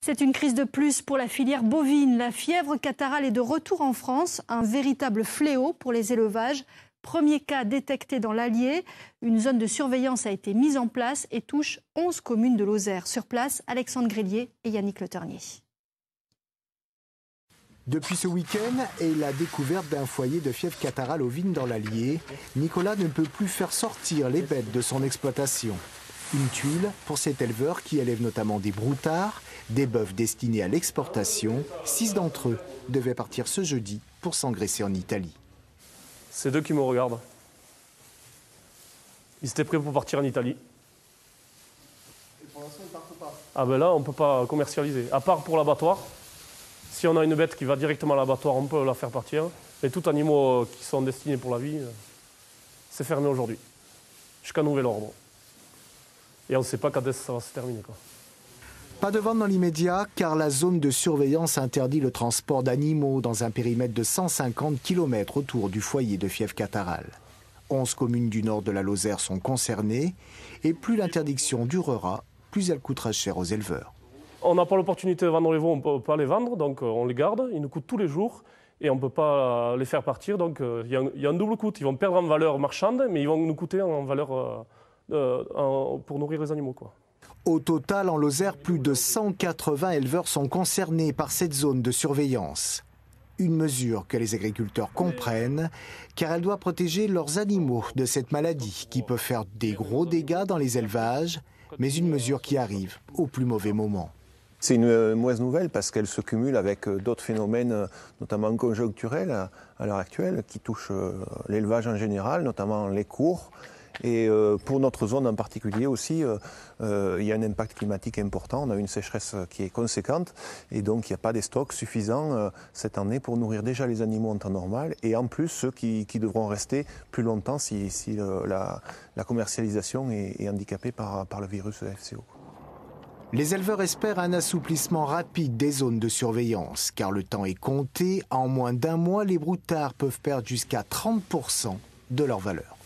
C'est une crise de plus pour la filière bovine. La fièvre catarrhale est de retour en France, un véritable fléau pour les élevages. Premier cas détecté dans l'Allier. Une zone de surveillance a été mise en place et touche 11 communes de Lozère. Sur place, Alexandre Grillier et Yannick Le Ternier. Depuis ce week-end et la découverte d'un foyer de fièvre catarrhale ovine dans l'Allier, Nicolas ne peut plus faire sortir les bêtes de son exploitation. Une tuile pour cet éleveur qui élève notamment des broutards, des bœufs destinés à l'exportation. 6 d'entre eux devaient partir ce jeudi pour s'engraisser en Italie. C'est deux qui me regardent. Ils étaient prêts pour partir en Italie. Et pour l'instant, ils ne partent pas. Ah ben là, on ne peut pas commercialiser. À part pour l'abattoir. Si on a une bête qui va directement à l'abattoir, on peut la faire partir. Mais tous animaux qui sont destinés pour la vie, c'est fermé aujourd'hui. Jusqu'à nouvel ordre. Et on ne sait pas quand est-ce que ça va se terminer, quoi. Pas de vente dans l'immédiat, car la zone de surveillance interdit le transport d'animaux dans un périmètre de 150 km autour du foyer de fièvre catarrhale. 11 communes du nord de la Lozère sont concernées, et plus l'interdiction durera, plus elle coûtera cher aux éleveurs. On n'a pas l'opportunité de vendre les veaux, on ne peut pas les vendre, donc on les garde, ils nous coûtent tous les jours, et on ne peut pas les faire partir, donc il y a un double coût. Ils vont perdre en valeur marchande, mais ils vont nous coûter en valeur pour nourrir les animaux, quoi. Au total, en Lozère, plus de 180 éleveurs sont concernés par cette zone de surveillance. Une mesure que les agriculteurs comprennent, car elle doit protéger leurs animaux de cette maladie qui peut faire des gros dégâts dans les élevages, mais une mesure qui arrive au plus mauvais moment. C'est une mauvaise nouvelle parce qu'elle se cumule avec d'autres phénomènes, notamment conjoncturels à l'heure actuelle, qui touchent l'élevage en général, notamment les cours. Et pour notre zone en particulier aussi, il y a un impact climatique important. On a une sécheresse qui est conséquente et donc il n'y a pas des stocks suffisants cette année pour nourrir déjà les animaux en temps normal et en plus ceux qui devront rester plus longtemps si la commercialisation est handicapée par le virus FCO. Les éleveurs espèrent un assouplissement rapide des zones de surveillance, car le temps est compté. En moins d'un mois, les broutards peuvent perdre jusqu'à 30% de leur valeur.